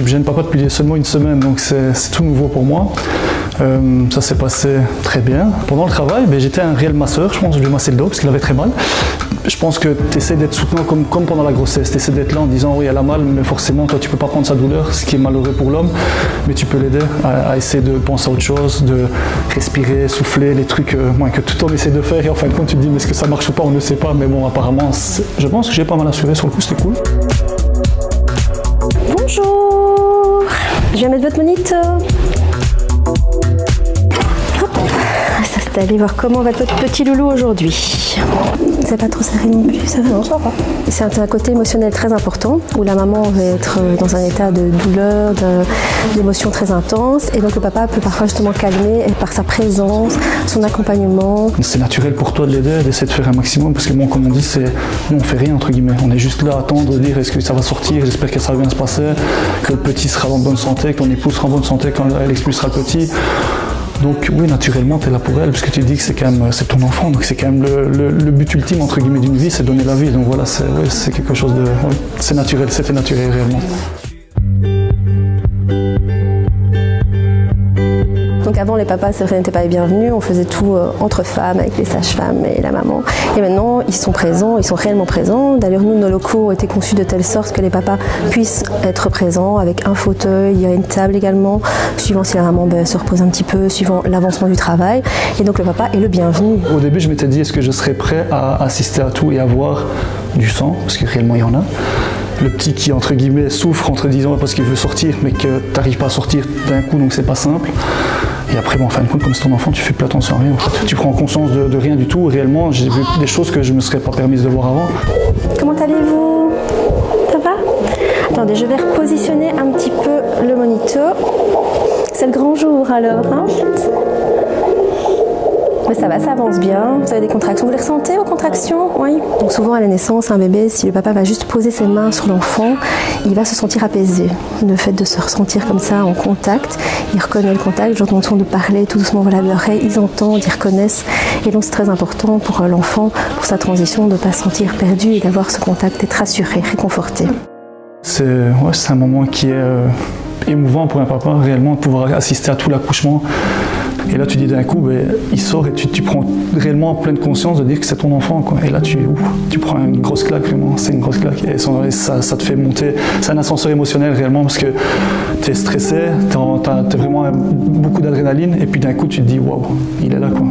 suis jeune papa depuis seulement une semaine, donc c'est tout nouveau pour moi. Ça s'est passé très bien. Pendant le travail, j'étais un réel masseur, je pense, je lui ai massé le dos parce qu'il avait très mal. Je pense que tu essaies d'être soutenant comme pendant la grossesse, tu essaies d'être là en disant oui elle a mal, mais forcément toi tu peux pas prendre sa douleur, ce qui est malheureux pour l'homme, mais tu peux l'aider à essayer de penser à autre chose, de respirer, souffler, les trucs que tout homme essaie de faire et en fin de compte tu te dis mais est-ce que ça marche ou pas, on ne sait pas, mais bon apparemment je pense que j'ai pas mal assuré sur le coup, c'était cool. Bonjour, je viens mettre votre moniteur. Allez voir comment va votre petit loulou aujourd'hui. C'est pas trop serré non plus, ça va? Non, ça va. C'est un côté émotionnel très important où la maman va être dans un état de douleur, d'émotion très intense et donc le papa peut parfois justement calmer par sa présence, son accompagnement. C'est naturel pour toi de l'aider, d'essayer de faire un maximum parce que bon, comme on dit, nous on fait rien entre guillemets. On est juste là à attendre, de dire est-ce que ça va sortir, j'espère que ça va bien se passer, que le petit sera en bonne santé, que ton épouse sera en bonne santé quand elle expulsera le petit. Donc oui, naturellement, tu es là pour elle, parce que tu dis que c'est quand même c'est ton enfant, donc c'est quand même le but ultime entre guillemets d'une vie, c'est donner la vie. Donc voilà, c'est quelque chose de, c'est naturel, c'était naturel réellement. Donc avant, les papas, c'est vrai, n'étaient pas les bienvenus, on faisait tout entre femmes, avec les sages-femmes et la maman. Et maintenant, ils sont présents, ils sont réellement présents. D'ailleurs, nous, nos locaux ont été conçus de telle sorte que les papas puissent être présents avec un fauteuil, il y a une table également, suivant si la maman se repose un petit peu, suivant l'avancement du travail. Et donc le papa est le bienvenu. Au début, je m'étais dit, est-ce que je serais prêt à assister à tout et à voir du sang, parce que réellement, il y en a. Le petit qui, entre guillemets, souffre entre 10 ans parce qu'il veut sortir, mais que tu n'arrives pas à sortir d'un coup, donc c'est pas simple. Et après, en fin de compte, comme c'est ton enfant, tu fais plus attention à rien. En fait. Tu prends conscience de rien du tout. Réellement, j'ai vu des choses que je ne me serais pas permise de voir avant. Comment allez-vous? Ça va? Attendez, je vais repositionner un petit peu le moniteur. C'est le grand jour alors, hein? Mais ça va, ça avance bien. Vous avez des contractions. Vous les ressentez aux contractions? Oui. Donc souvent à la naissance, un bébé, si le papa va juste poser ses mains sur l'enfant, il va se sentir apaisé. Le fait de se ressentir comme ça en contact, il reconnaît le contact. J'entends le son de parler tout doucement voilà l'oreille, ils entendent, ils reconnaissent. Et donc c'est très important pour l'enfant, pour sa transition, de ne pas se sentir perdu et d'avoir ce contact, d'être rassuré, réconforté. C'est un moment qui est émouvant pour un papa, réellement, de pouvoir assister à tout l'accouchement. Et là, tu dis d'un coup, il sort et tu prends réellement pleine conscience de dire que c'est ton enfant, quoi. Et là, tu prends une grosse claque, vraiment. C'est une grosse claque. Et ça te fait monter. C'est un ascenseur émotionnel, réellement, parce que tu es stressé, tu as vraiment beaucoup d'adrénaline. Et puis d'un coup, tu te dis, waouh, il est là, quoi.